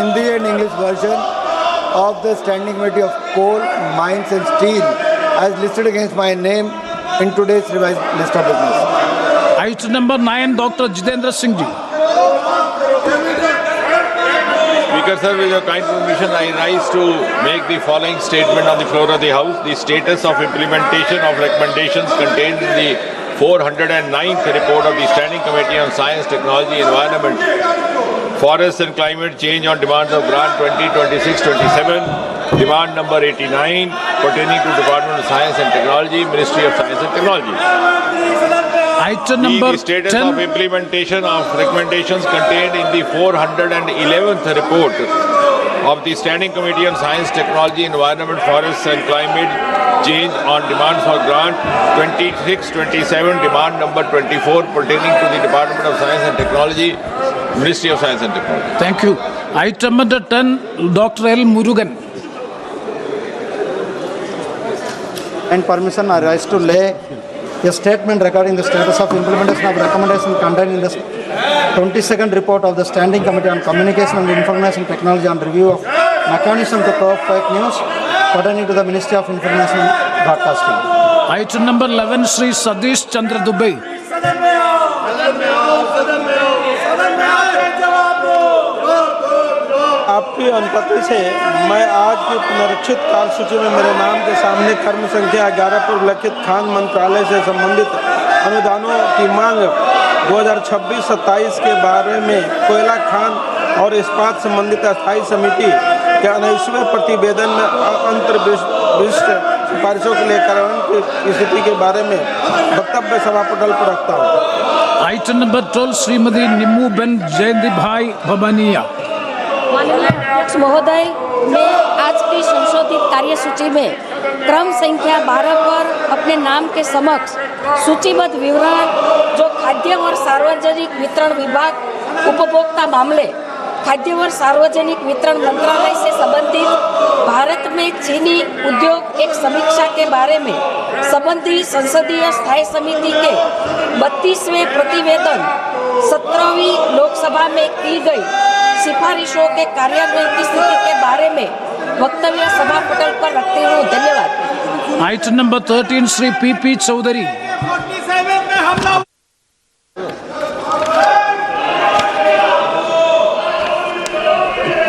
Hindi and English version of the Standing Committee of Coal, Mines and Steel as listed against my name in today's revised list of business. Item number 9, Dr. Jitendra Singh ji. Speaker sir, with your kind permission, I rise to make the following statement on the floor of the House. The status of implementation of recommendations contained in the 409th report of the Standing Committee on Science, Technology, Environment, Forests and Climate Change on demands of Grant 2026-27, demand number 89, pertaining to Department of Science and Technology, Ministry of Science and Technology. Item number The status 10. of implementation of recommendations contained in the 411th report of the Standing Committee on Science, Technology, Environment, Forests and Climate Change on demands for Grant 26-27, demand number 24, pertaining to the Department of Science and Technology, Ministry of Science and Technology. Thank you. Item number 10, Dr. L. Murugan. And permission, I rise to lay a statement regarding the status of implementation of recommendation contained in the 22nd report of the Standing Committee on Communication and Information Technology on review of mechanism to curb fake news pertaining to the Ministry of Information and Broadcasting. Item number 11, Sri Sadish Chandra Dubey. आपकी अनुमति से मैं आज की पुनरीक्षित काल सूची में मेरे नाम के सामने कर्म संख्या 11 पर उल्लिखित खान मंत्रालय से संबंधित अनुदानों की मांग 2026-27 के बारे में कोयला खान और इस्पात संबंधित अस्थायी समिति के 19वें प्रतिवेदन में अंतर्विशिष्ट सिफारिशों के लिए कार्यान्वयन की स्थिति के बारे में वक्तव्य सभा पटल पर रखता हूँ। Item number 12, Srimati Nimmu Ben Jayantibhai Bhabaniya. माननीय अध्यक्ष महोदय, मैं आज की संशोधित कार्यसूची में क्रम संख्या 12 पर अपने नाम के समक्ष सूचीबद्ध विवरण जो खाद्य और सार्वजनिक वितरण विभाग उपभोक्ता मामले खाद्य और सार्वजनिक वितरण मंत्रालय से संबंधित भारत में चीनी उद्योग एक समीक्षा के बारे में संबंधी संसदीय स्थायी समिति के 32वें प्रतिवेदन 17वीं लोकसभा में की गई सिफारिशों के कार्यान्वयन की स्थिति के बारे में वक्तव्य सभा पटल पर रखते हुए धन्यवाद। Item number 13, Sri P.P. Chaudhary.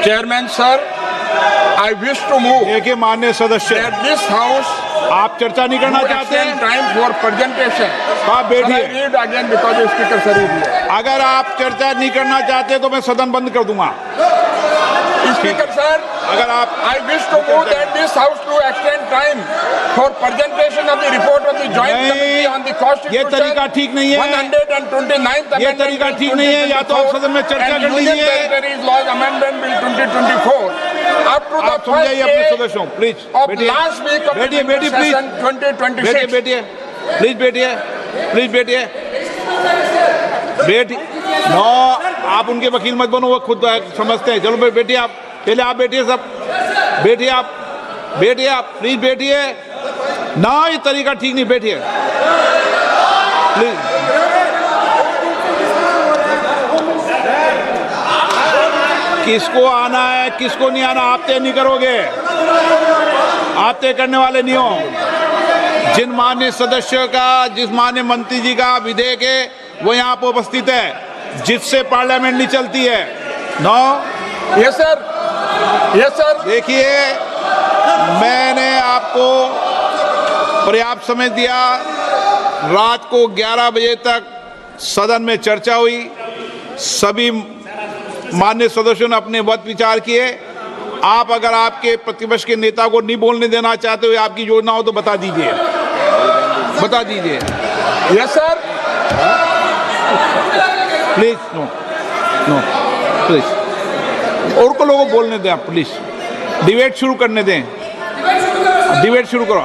Chairman sir, I wish to move देखिए माननीय सदस्य, that this house आप चर्चा नहीं करना चाहते extend हैं? time for presentation. आप Shall I बैठिए। read again because the speaker sir is here. अगर आप चर्चा नहीं करना चाहते तो मैं सदन बंद कर दूंगा। Speaker sir, अगर आप I wish to move that this house to extend time for presentation of the report of the joint नहीं, committee on the constitution. ये तरीका ठीक नहीं है। 129th ये amendment तरीका bill ठीक नहीं है। या तो आप 2024 सदन में चर्चा and कर Union लीजिए। Territories Laws Amendment Bill 2024 up to the आप समझाइए अपने first सदस्यों, प्लीज day of बैठिए। last week of the बैठिए, winter बैठिए, session बैठिए 2026. बैठिए, प्लीज बैठिए, प्लीज बैठिए, बैठिए। नो, आप उनके वकील मत बनो, वो खुद समझते हैं। चलो बैठिए आप, पहले आप बैठिए, सब बैठिए आप, बैठिए आप, प्लीज बैठिए। ना, ये तरीका ठीक नहीं, बैठिए प्लीज। किसको आना है किसको नहीं आना आप तय नहीं करोगे, आप तय करने वाले नहीं हो। जिन माननीय सदस्यों का, जिस माननीय मंत्री जी का विधेयक है वो यहाँ पर उपस्थित है, जिससे पार्लियामेंट नहीं चलती है। No, Yes sir. Yes sir. देखिए मैंने आपको पर्याप्त समय दिया। रात को 11 बजे तक सदन में चर्चा हुई, सभी माननीय सदस्यों ने अपने मत विचार किए। आप अगर आपके प्रतिपक्ष के नेता को नहीं बोलने देना चाहते हो, आपकी योजना हो तो बता दीजिए, बता दीजिए। Yes sir. Please no, no please, और को लोगों को बोलने दें आप, प्लीज डिबेट शुरू करने दें, डिबेट शुरू करो।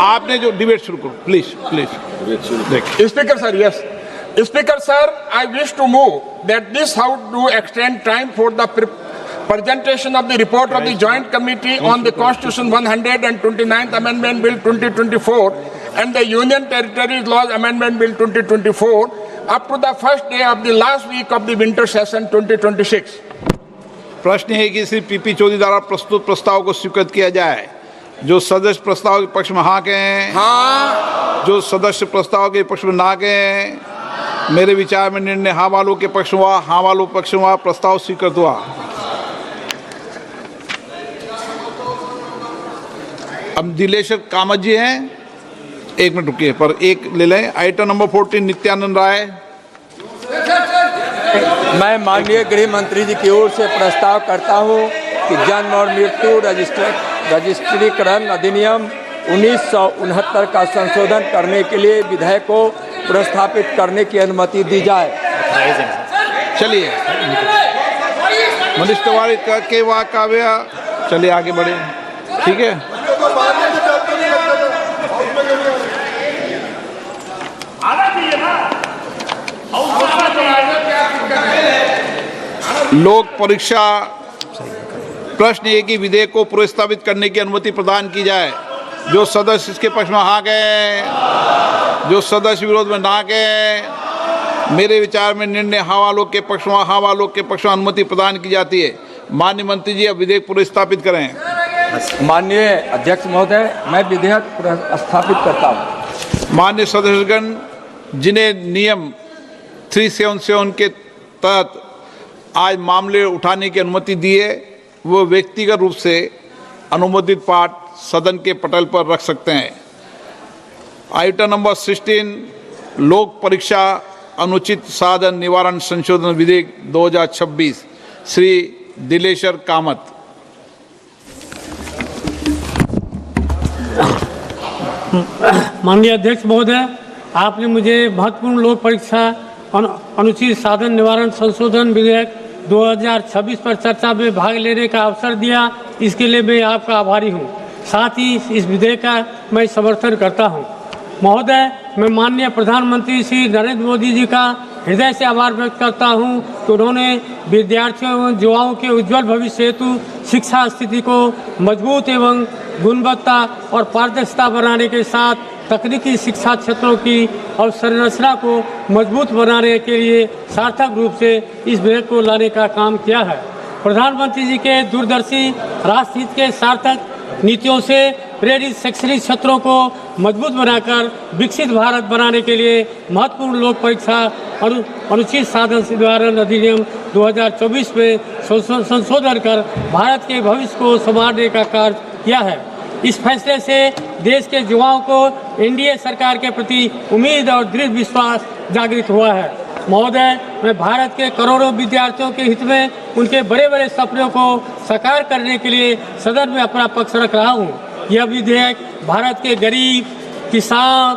आपने जो डिबेट शुरू करो, प्लीज प्लीज देखिए। Speaker sir, yes. Speaker sir, I wish to move that this house do extend time for the presentation of the report of the Joint Committee on the Constitution 129th Amendment Bill 2024 and the Union Territories Laws Amendment Bill 2024 up to the first day of the last week of the winter session 2026. प्रश्न है कि Shri PP Chaudhary द्वारा प्रस्तुत प्रस्ताव को स्वीकृत किया जाए। जो सदस्य प्रस्ताव के पक्ष में हाँ कहें। हाँ। जो सदस्य प्रस्ताव के पक्ष में ना कहें। मेरे विचार में निर्णय हाँ वालों के पक्ष में हुआ, हाँ वालों के पक्ष में हुआ, प्रस्ताव स्वीकृत हुआ। अब दिलेश्वर कामत जी हैं, एक मिनट रुकिए पर एक ले लें। Item number 14 Nityanand Rai. मैं माननीय गृह मंत्री जी की ओर से प्रस्ताव करता हूं कि जन्म और मृत्यु रजिस्ट्रीकरण अधिनियम 1969 का संशोधन करने के लिए विधेयक को प्रस्तावित करने की अनुमति दी जाए। चलिए मनीष तिवारी के वाक काव्य, चलिए आगे बढ़े, ठीक है। लोक परीक्षा प्रश्न है कि विधेयक को प्रस्तावित करने की अनुमति प्रदान की जाए। जो सदस्य इसके पक्ष में हाँ गए, जो सदस्य विरोध में ना गए। मेरे विचार में निर्णय हाँ वालों के पक्ष में, हाँ वालों के पक्ष में अनुमति प्रदान की जाती है। माननीय मंत्री जी अब विधेयक प्रस्तावित करें। माननीय अध्यक्ष महोदय, मैं विधेयक प्रस्तावित करता हूँ। माननीय सदस्यगण, जिन्हें नियम 377 के तहत आज मामले उठाने की अनुमति दी है, वो व्यक्तिगत रूप से अनुमोदित पाठ सदन के पटल पर रख सकते हैं। आइटम नंबर 16 लोक परीक्षा अनुचित साधन निवारण संशोधन विधेयक 2026, श्री दिलेश्वर कामत। माननीय अध्यक्ष महोदय, आपने मुझे महत्वपूर्ण लोक परीक्षा अनुचित साधन निवारण संशोधन विधेयक 2026 पर चर्चा में भाग लेने का अवसर दिया, इसके लिए मैं आपका आभारी हूं। साथ ही इस विधेयक का मैं समर्थन करता हूं। महोदय, मैं माननीय प्रधानमंत्री श्री नरेंद्र मोदी जी का हृदय से आभार व्यक्त करता हूं कि उन्होंने विद्यार्थियों एवं युवाओं के उज्जवल भविष्य हेतु शिक्षा स्थिति को मजबूत एवं गुणवत्ता और पारदर्शिता बनाने के साथ तकनीकी शिक्षा क्षेत्रों की अवसंरचना को मजबूत बनाने के लिए सार्थक रूप से इस विधेयक को लाने का काम किया है। प्रधानमंत्री जी के दूरदर्शी राष्ट्रहित के सार्थक नीतियों से प्रेरित शैक्षणिक क्षेत्रों को मजबूत बनाकर विकसित भारत बनाने के लिए महत्वपूर्ण लोक परीक्षा अनुचित साधन निवारण अधिनियम 2024 में संशोधन कर भारत के भविष्य को संवारने का कार्य किया है। इस फैसले से देश के युवाओं को एनडीए सरकार के प्रति उम्मीद और दृढ़ विश्वास जागृत हुआ है। महोदय, मैं भारत के करोड़ों विद्यार्थियों के हित में उनके बड़े बड़े सपनों को साकार करने के लिए सदन में अपना पक्ष रख रहा हूं। यह विधेयक भारत के गरीब, किसान,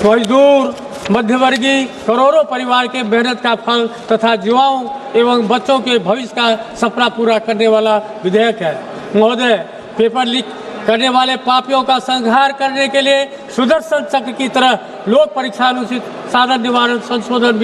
मजदूर, मध्यवर्गीय करोड़ों परिवार के मेहनत का फल तथा युवाओं एवं बच्चों के भविष्य का सपना पूरा करने वाला विधेयक है। महोदय, पेपर लीक करने वाले पापियों का संहार करने के लिए सुदर्शन चक्र की तरह लोक परीक्षा अनुचित साधन निवारण संशोधन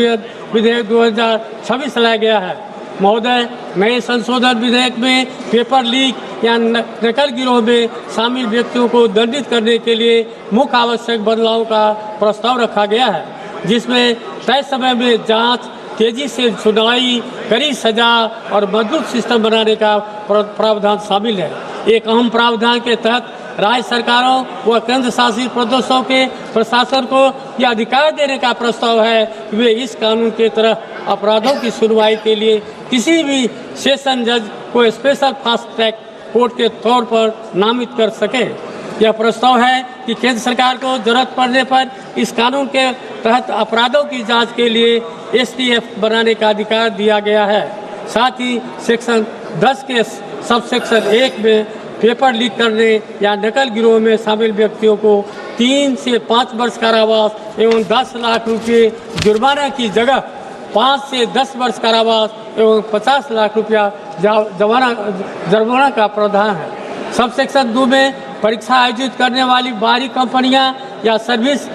विधेयक 2026 लाया गया है। महोदय, नए संशोधन विधेयक में पेपर लीक या नकल गिरोह में शामिल व्यक्तियों को दंडित करने के लिए मुख्य आवश्यक बदलाव का प्रस्ताव रखा गया है, जिसमें तय समय में जांच, तेजी से सुनवाई, कड़ी सजा और मजबूत सिस्टम बनाने का प्रावधान शामिल है। एक अहम प्रावधान के तहत राज्य सरकारों व केंद्र शासित प्रदेशों के प्रशासन को यह अधिकार देने का प्रस्ताव है कि वे इस कानून के तहत अपराधों की सुनवाई के लिए किसी भी सेशन जज को स्पेशल फास्ट ट्रैक कोर्ट के तौर पर नामित कर सके। यह प्रस्ताव है कि केंद्र सरकार को जरूरत पड़ने पर इस कानून के तहत अपराधों की जांच के लिए STF बनाने का अधिकार दिया गया है। साथ ही सेक्शन 10 के सबसेक्शन 1 में पेपर लीक करने या नकल गिरोह में शामिल व्यक्तियों को 3 से 5 वर्ष कारावास एवं 10 लाख रुपये जुर्माना की जगह 5 से 10 वर्ष कारावास एवं 50 लाख रुपया जुर्माना का प्रावधान है। सबसेक्शन 2 में परीक्षा आयोजित करने वाली बाहरी कंपनियां या सर्विस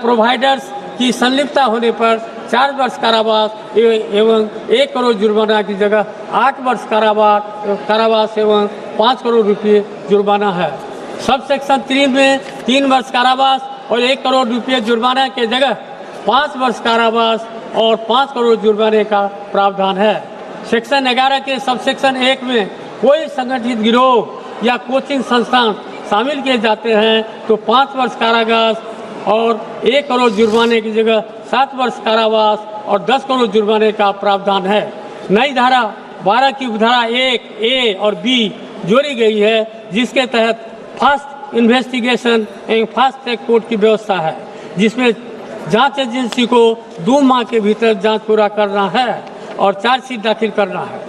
प्रोवाइडर्स की संलिप्तता होने पर 4 वर्ष कारावास एवं 1 करोड़ जुर्माना की जगह 8 वर्ष कारावास एवं 5 करोड़ रुपये जुर्माना है। सब सेक्शन 3 में 3 वर्ष कारावास और 1 करोड़ रुपये जुर्माना के जगह 5 वर्ष कारावास और 5 करोड़ जुर्माने का प्रावधान है। सेक्शन 11 के सबसेक्शन 1 में कोई संगठित गिरोह या कोचिंग संस्थान शामिल किए जाते हैं तो 5 वर्ष कारावास और 1 करोड़ जुर्माने की जगह 7 वर्ष कारावास और 10 करोड़ जुर्माने का प्रावधान है। नई धारा 12 की उपधारा 1A और B जोड़ी गई है, जिसके तहत फास्ट इन्वेस्टिगेशन एवं फास्ट ट्रैक कोर्ट की व्यवस्था है, जिसमें जांच एजेंसी को 2 माह के भीतर जांच पूरा करना है और चार्जशीट दाखिल करना है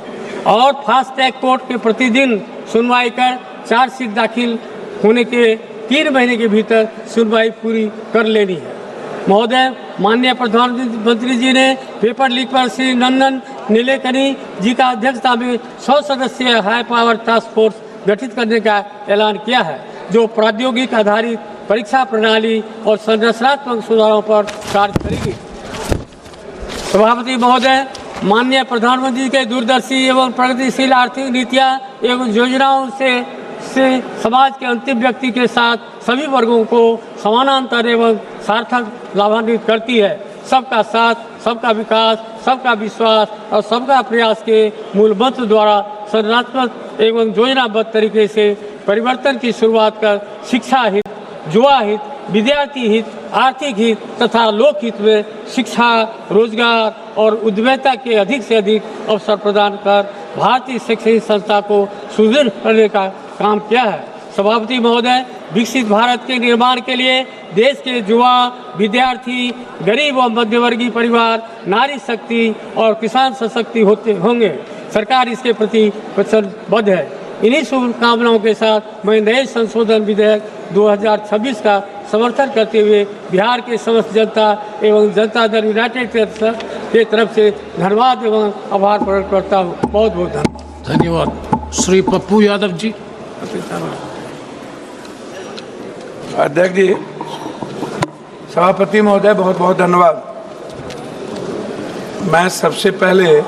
और फास्ट ट्रैक कोर्ट के प्रतिदिन सुनवाई कर चार्जशीट दाखिल होने के 3 महीने के भीतर सुनवाई पूरी कर लेनी है। महोदय, माननीय प्रधानमंत्री जी ने पेपर लीक पर श्री नंदन नीलेकनी जी का अध्यक्षता में 100 सदस्यीय हाई पावर टास्क फोर्स गठित करने का ऐलान किया है, जो प्रौद्योगिक आधारित परीक्षा प्रणाली और संरचनात्मक सुधारों पर कार्य करेगी। सभापति महोदय, माननीय प्रधानमंत्री के दूरदर्शी एवं प्रगतिशील आर्थिक नीतियाँ एवं योजनाओं से समाज के अंतिम व्यक्ति के साथ सभी वर्गों को समानांतर एवं सार्थक लाभान्वित करती है। सबका साथ, सबका विकास, सबका विश्वास और सबका प्रयास के मूल मंत्र द्वारा संरचनात्मक एवं योजनाबद्ध तरीके से परिवर्तन की शुरुआत कर शिक्षा हित, युवा हित, विद्यार्थी हित, आर्थिक हित तथा लोकहित में शिक्षा, रोजगार और उद्यमिता के अधिक से अधिक अवसर प्रदान कर भारतीय शैक्षणिक संस्था को सुदृढ़ करने का काम किया है। सभापति महोदय, विकसित भारत के निर्माण के लिए देश के युवा, विद्यार्थी, गरीब और मध्यवर्गीय परिवार, नारी शक्ति और किसान सशक्त होंगे। सरकार इसके प्रति वचनबद्ध है। इन्हीं शुभकामनाओं के साथ मैं नए संशोधन विधेयक 2026 का समर्थन करते हुए बिहार के समस्त जनता एवं जनता दल यूनाइटेड के तरफ से धन्यवाद एवं आभार प्रकट करता हूँ। बहुत बहुत धन्यवाद। धन्यवाद। श्री पप्पू यादव जी। अध्यक्ष जी, सभापति महोदय, बहुत बहुत धन्यवाद। मैं सबसे पहले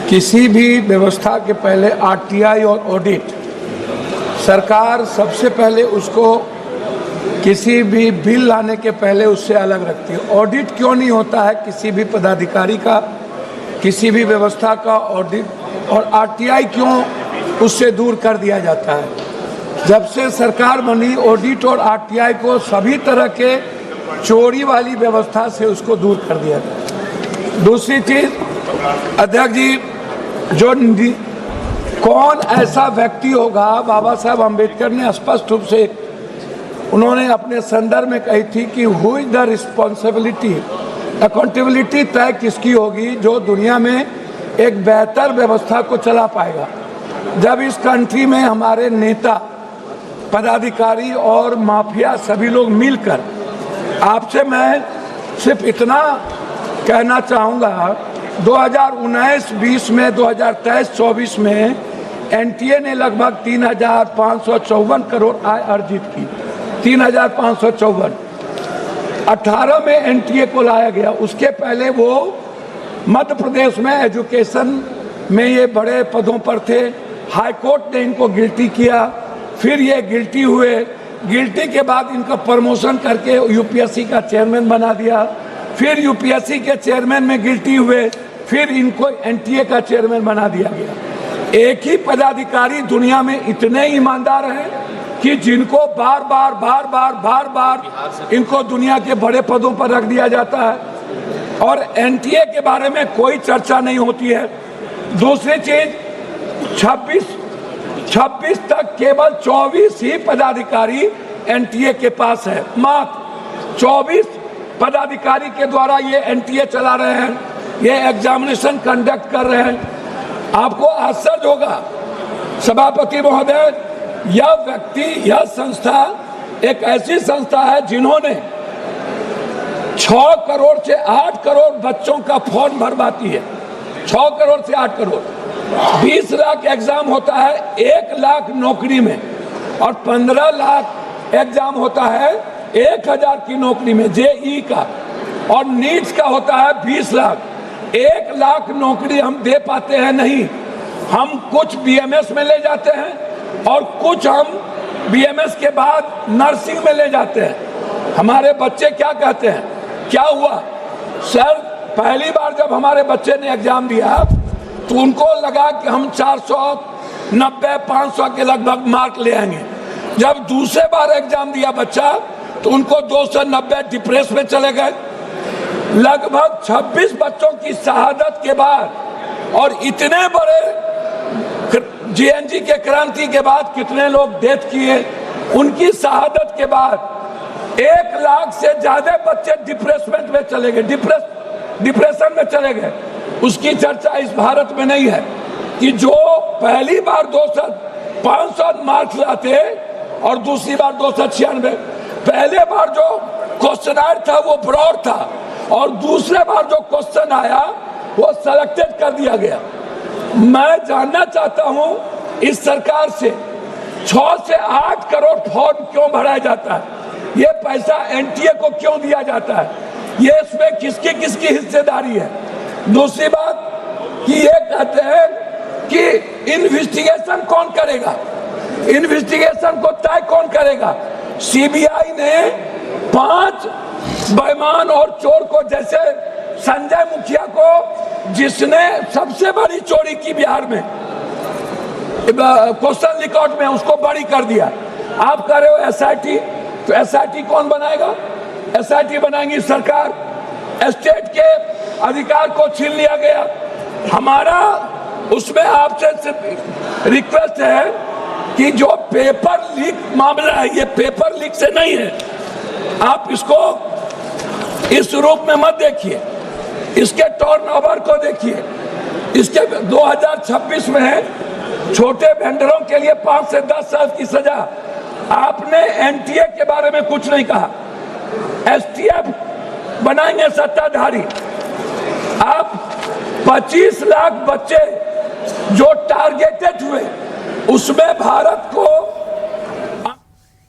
किसी भी व्यवस्था के पहले आरटीआई और ऑडिट, सरकार सबसे पहले उसको किसी भी बिल लाने के पहले उससे अलग रखती है। ऑडिट क्यों नहीं होता है किसी भी पदाधिकारी का, किसी भी व्यवस्था का ऑडिट, और आरटीआई क्यों उससे दूर कर दिया जाता है? जब से सरकार बनी, ऑडिट और आरटीआई को सभी तरह के चोरी वाली व्यवस्था से उसको दूर कर दिया गया। दूसरी चीज, अध्यक्ष जी, जो कौन ऐसा व्यक्ति होगा, बाबा साहब अम्बेडकर ने स्पष्ट रूप से उन्होंने अपने संदर्भ में कही थी कि who is the responsibility, accountability तय किसकी होगी जो दुनिया में एक बेहतर व्यवस्था को चला पाएगा। जब इस कंट्री में हमारे नेता, पदाधिकारी और माफिया सभी लोग मिलकर, आपसे मैं सिर्फ इतना कहना चाहूँगा, 2019-20 में, 2023-24 में एनटीए ने लगभग 3,554 करोड़ आय अर्जित की। 3,554 18 में एनटीए को लाया गया। उसके पहले वो मध्य प्रदेश में एजुकेशन में ये बड़े पदों पर थे। हाई कोर्ट ने इनको गिल्टी किया, फिर ये गिल्टी हुए। गिल्टी के बाद इनका प्रमोशन करके यूपीएससी का चेयरमैन बना दिया, फिर यूपीएससी के चेयरमैन में गिल्टी हुए, फिर इनको एनटीए का चेयरमैन बना दिया गया। एक ही पदाधिकारी दुनिया में इतने ईमानदार हैं कि जिनको बार बार इनको दुनिया के बड़े पदों पर रख दिया जाता है और एनटीए के बारे में कोई चर्चा नहीं होती है। दूसरी चीज, 26 तक केवल 24 ही पदाधिकारी एनटीए के पास है। मात्र 24 पदाधिकारी के द्वारा ये एनटीए चला रहे हैं, ये एग्जामिनेशन कंडक्ट कर रहे हैं। आपको आश्चर्य होगा सभापति महोदय, यह व्यक्ति, यह संस्था एक ऐसी संस्था है जिन्होंने 6 करोड़ से 8 करोड़ बच्चों का फॉर्म भरवाती है। 6 करोड़ से 8 करोड़, 20 लाख एग्जाम होता है 1 लाख नौकरी में, और 15 लाख एग्जाम होता है 1000 की नौकरी में जेई का, और नीट्स का होता है 20 लाख। 1 लाख नौकरी हम दे पाते हैं नहीं। हम कुछ बीएमएस में ले जाते हैं और कुछ हम बीएमएस के बाद नर्सिंग में ले जाते हैं। हमारे बच्चे क्या कहते हैं, क्या हुआ सर, पहली बार जब हमारे बच्चे ने एग्जाम दिया तो उनको लगा कि हम 490 500 के लगभग मार्क ले आएंगे। जब दूसरे बार एग्जाम दिया बच्चा तो उनको 290 डिप्रेस में चले गए। लगभग 26 बच्चों की शहादत के बाद और इतने बड़े जीएनजी के क्रांति के बाद कितने लोग डेथ किए, उनकी शहादत के बाद 1 लाख से ज्यादा बच्चे डिप्रेसमेंट में चले गए, डिप्रेशन में चले गए। उसकी चर्चा इस भारत में नहीं है कि जो पहली बार 500 मार्क्स लाते और दूसरी बार 296, पहले बार जो क्वेश्चन था वो ब्रॉड था और दूसरे बार जो क्वेश्चन आया वो सेलेक्टेड कर दिया गया। मैं जानना चाहता हूं इस सरकार से 6 से 8 करोड़ फॉर्म क्यों भराया जाता है, ये पैसा एनटीए को क्यों दिया जाता है, ये इसमें किसकी किसकी हिस्सेदारी है। दूसरी बात कि ये कहते हैं कि इन्वेस्टिगेशन कौन करेगा, इन्वेस्टिगेशन को तय कौन करेगा। सीबीआई ने 5 बेईमान और चोर को, जैसे संजय मुखिया को जिसने सबसे बड़ी चोरी की बिहार में क्वेश्चन रिकॉर्ड में, उसको बरी कर दिया। आप कह रहे हो एसआईटी, तो एसआईटी कौन बनाएगा, एसआईटी बनाएंगी सरकार। स्टेट के अधिकार को छीन लिया गया। हमारा उसमें आपसे रिक्वेस्ट है कि जो पेपर लीक मामला है, ये पेपर लीक से नहीं है, आप इसको इस रूप में मत देखिए, इसके टर्नओवर को देखिए। इसके 2026 में है छोटे वेंडरों के लिए 5 से 10 साल की सजा। आपने एनटीए के बारे में कुछ नहीं कहा। एसटीएफ बनाएंगे सत्ताधारी। आप 25 लाख बच्चे जो टारगेटेड हुए उसमें भारत को